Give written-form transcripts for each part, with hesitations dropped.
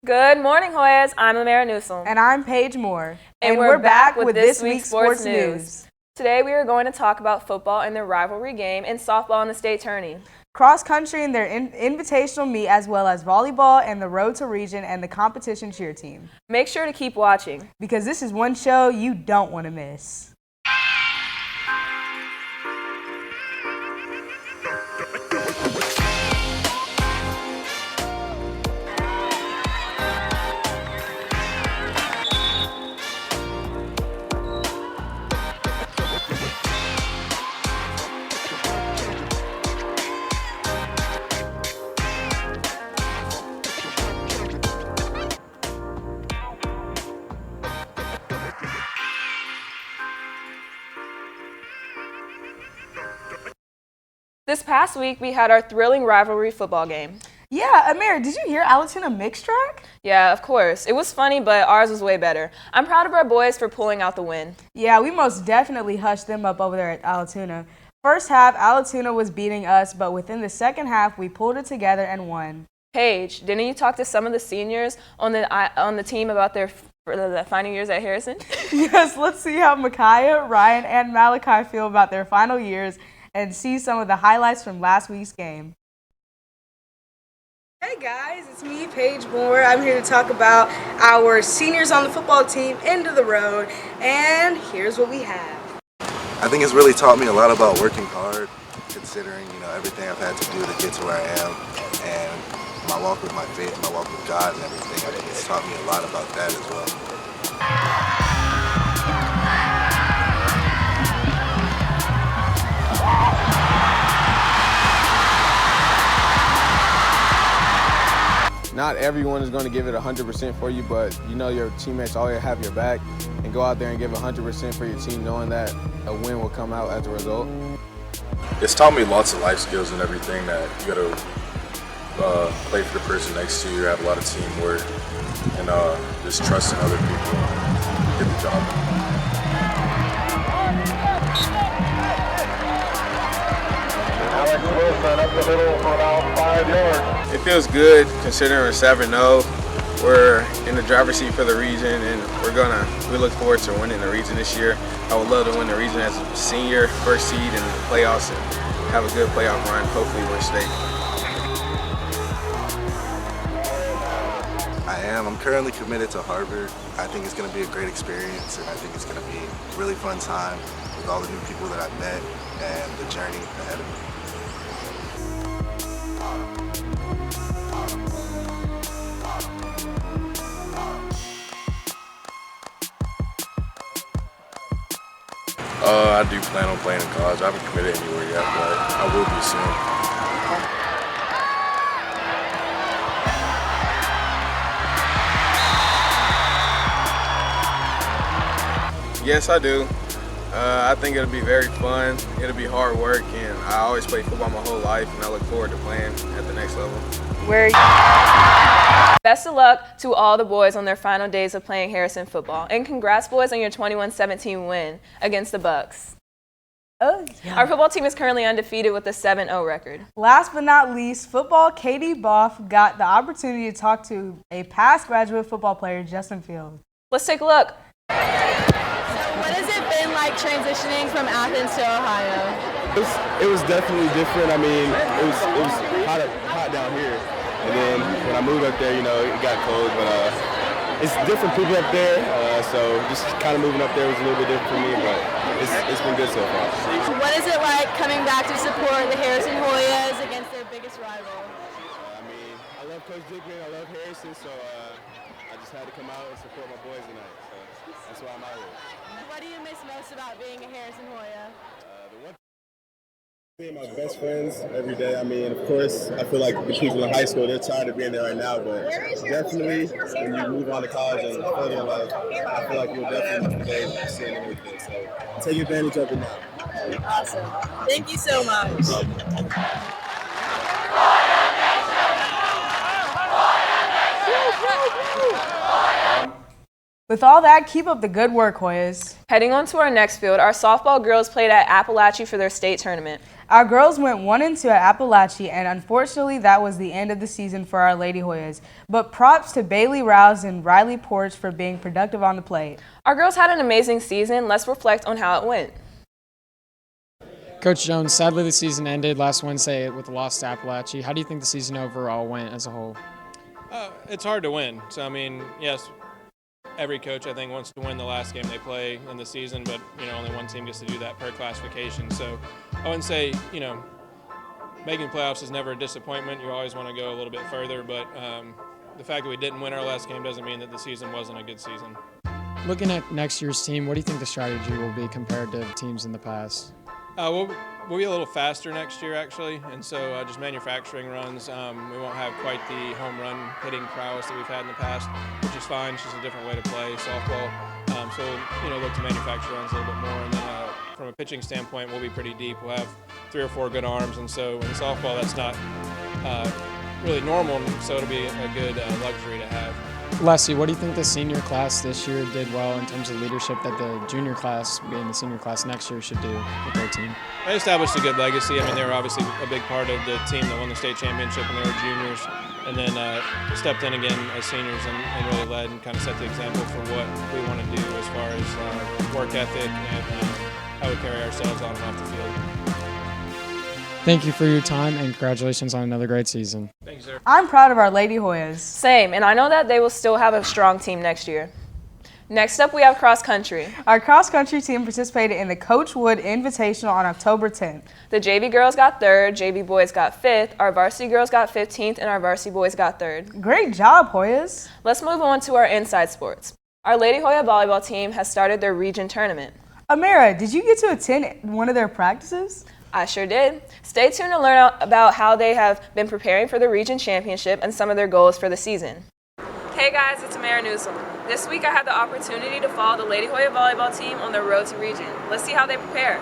Good morning, Hoyas. I'm Amara Newsom. And I'm Paige Moore. And we're back with this week's sports news. Today we are going to talk about football and their rivalry game and softball in the state tourney. Cross country in their invitational meet, as well as volleyball and the road to region and the competition cheer team. Make sure to keep watching, because this is one show you don't want to miss. This past week, we had our thrilling rivalry football game. Yeah, Amir, did you hear Alatoona mixed track? Yeah, of course. It was funny, but ours was way better. I'm proud of our boys for pulling out the win. Yeah, we most definitely hushed them up over there at Alatoona. First half, Alatoona was beating us, but within the second half, we pulled it together and won. Paige, didn't you talk to some of the seniors on the team about their final years at Harrison? Yes, let's see how Micaiah, Ryan, and Malachi feel about their final years and see some of the highlights from last week's game. Hey guys, it's me, Paige Moore. I'm here to talk about our seniors on the football team, end of the road, and here's what we have. I think it's really taught me a lot about working hard, considering everything I've had to do to get to where I am, and my walk with my faith, my walk with God, and everything. I think it's taught me a lot about that as well. Not everyone is going to give it 100% for you, but your teammates always have your back, and go out there and give 100% for your team, knowing that a win will come out as a result. It's taught me lots of life skills and everything, that you got to play for the person next to you, have a lot of teamwork, and just trust in other people to get the job done. Up the middle for about 5 yards. It feels good considering we're 7-0. We're in the driver's seat for the region, and we look forward to winning the region this year. I would love to win the region as a senior, first seed in the playoffs, and have a good playoff run, hopefully win state. I'm currently committed to Harvard. I think it's going to be a great experience, and I think it's going to be a really fun time with all the new people that I've met and the journey ahead of me. I do plan on playing in college. I haven't committed anywhere yet, but I will be soon. Yes, I do. I think it'll be very fun. It'll be hard work, and I always played football my whole life, and I look forward to playing at the next level. Best of luck to all the boys on their final days of playing Harrison football, and congrats, boys, on your 21-17 win against the Bucks. Oh, yeah. Our football team is currently undefeated with a 7-0 record. Last but not least, football Katie Boff got the opportunity to talk to a past graduate football player, Justin Fields. Let's take a look. What has it been like transitioning from Athens to Ohio? It was definitely different. I mean, it was hot down here, and then when I moved up there, it got cold. But it's different people up there, so just kind of moving up there was a little bit different for me. But it's been good so far. What is it like coming back to support the Harrison Hoyas against their biggest rival? I mean, I love Coach Dickman, I love Harrison, so I just had to come out and support my boys tonight. So that's why I'm out here. What do you miss most about being a Harrison Hoya? Seeing my best friends every day. I mean, of course, I feel like the people in high school, they're tired of being there right now, but definitely when you move on to college and further in life, I feel like you'll definitely miss the days of seeing everything. So take advantage of it now. Awesome. Thank you so much. With all that, keep up the good work, Hoyas. Heading on to our next field, our softball girls played at Appalachia for their state tournament. Our girls went 1-2 at Appalachia, and unfortunately, that was the end of the season for our Lady Hoyas. But props to Bailey Rouse and Riley Porch for being productive on the plate. Our girls had an amazing season. Let's reflect on how it went. Coach Jones, sadly the season ended last Wednesday with a loss to Appalachia. How do you think the season overall went as a whole? It's hard to win. So, I mean, yes, every coach, I think, wants to win the last game they play in the season, but, only one team gets to do that per classification. So I wouldn't say, making playoffs is never a disappointment. You always want to go a little bit further, but the fact that we didn't win our last game doesn't mean that the season wasn't a good season. Looking at next year's team, what do you think the strategy will be compared to teams in the past? We'll be a little faster next year, actually, and so just manufacturing runs. We won't have quite the home run hitting prowess that we've had in the past, which is fine. It's just a different way to play softball. So look to manufacture runs a little bit more, and then from a pitching standpoint, we'll be pretty deep. We'll have 3 or 4 good arms, and so in softball, that's not really normal, so it'll be a good luxury to have. Leslie, what do you think the senior class this year did well in terms of leadership that the junior class, being the senior class next year, should do with their team? They established a good legacy. I mean, they were obviously a big part of the team that won the state championship when they were juniors, and then stepped in again as seniors and really led and kind of set the example for what we want to do as far as work ethic and how we carry ourselves on and off the field. Thank you for your time, and congratulations on another great season. Thank you, sir. I'm proud of our Lady Hoyas. Same, and I know that they will still have a strong team next year. Next up, we have cross country. Our cross country team participated in the Coach Wood Invitational on October 10th. The JV girls got 3rd, JV boys got 5th, our varsity girls got 15th, and our varsity boys got 3rd. Great job, Hoyas. Let's move on to our inside sports. Our Lady Hoya volleyball team has started their region tournament. Amira, did you get to attend one of their practices? I sure did. Stay tuned to learn about how they have been preparing for the region championship and some of their goals for the season. Hey guys, it's Amira Newsom. This week I had the opportunity to follow the Lady Hoya volleyball team on their road to region. Let's see how they prepare.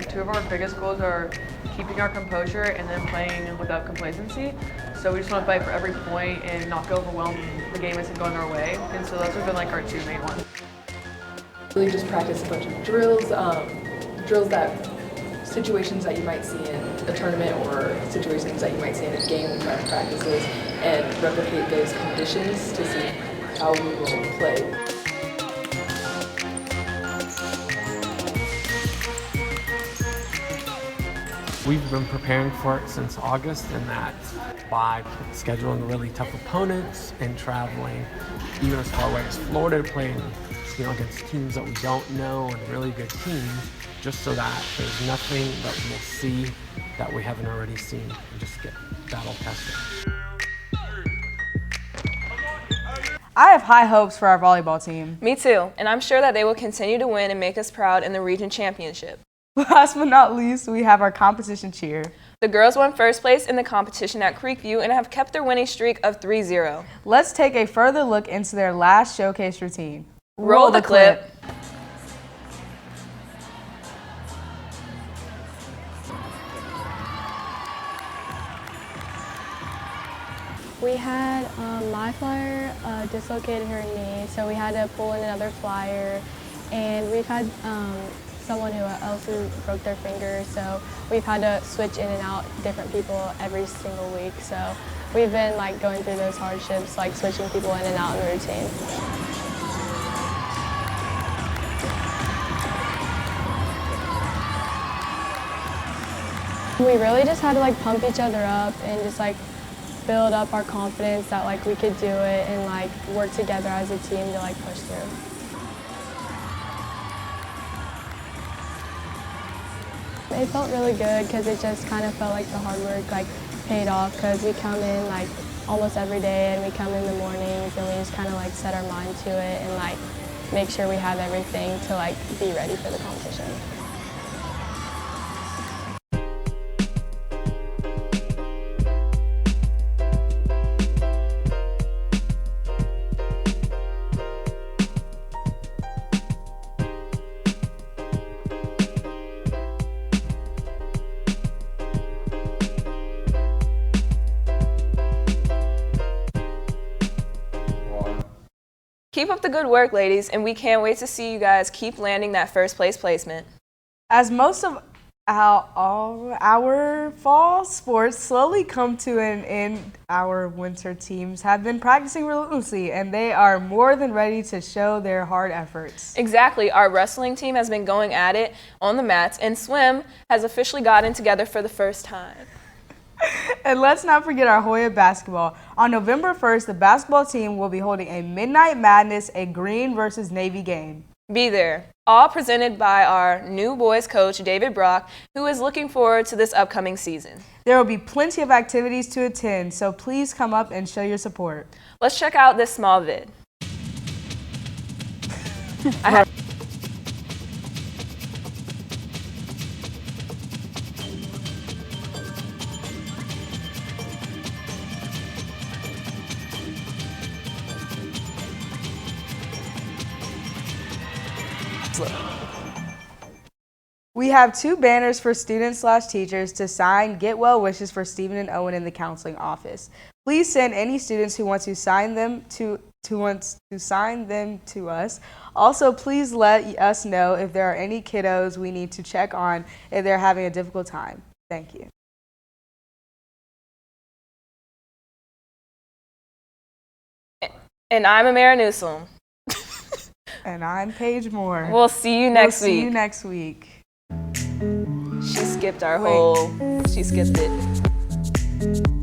Two of our biggest goals are keeping our composure and then playing without complacency. So we just want to fight for every point and not get overwhelmed when the game isn't going our way. And so those have been like our 2 main ones. Really just practice a bunch of drills, situations that you might see in a tournament or situations that you might see in a game with match practices, and replicate those conditions to see how we will play. We've been preparing for it since August, and that's by scheduling really tough opponents and traveling even as far away as Florida, playing against teams that we don't know and really good teams, just so that there's nothing that we'll see that we haven't already seen, and just get battle tested. I have high hopes for our volleyball team. Me too, and I'm sure that they will continue to win and make us proud in the region championship. Last but not least, we have our competition cheer. The girls won 1st place in the competition at Creekview and have kept their winning streak of 3-0. Let's take a further look into their last showcase routine. Roll the clip. We had my flyer dislocated her knee, so we had to pull in another flyer, and we've had someone else who broke their finger, so we've had to switch in and out different people every single week. So we've been going through those hardships, switching people in and out in the routine. We really just had to pump each other up and just build up our confidence that we could do it and work together as a team to push through. It felt really good because it just kind of felt like the hard work paid off, because we come in almost every day, and we come in the mornings and we just kind of set our mind to it and make sure we have everything to be ready for the competition. Keep up the good work, ladies, and we can't wait to see you guys keep landing that first place placement. As most of all our fall sports slowly come to an end, our winter teams have been practicing relentlessly, and they are more than ready to show their hard efforts. Exactly. Our wrestling team has been going at it on the mats, and swim has officially gotten together for the first time. And let's not forget our Hoya basketball. On November 1st, the basketball team will be holding a Midnight Madness, a Green versus Navy game. Be there. All presented by our new boys coach, David Brock, who is looking forward to this upcoming season. There will be plenty of activities to attend, so please come up and show your support. Let's check out this small vid. We have 2 banners for students/teachers to sign get well wishes for Stephen and Owen in the counseling office. Please send any students who want to sign them to us. Also, please let us know if there are any kiddos we need to check on if they're having a difficult time. Thank you. And I'm Amara Newsom. And I'm Paige Moore. We'll see you next week. See you next week. She skipped our whole. She skipped it.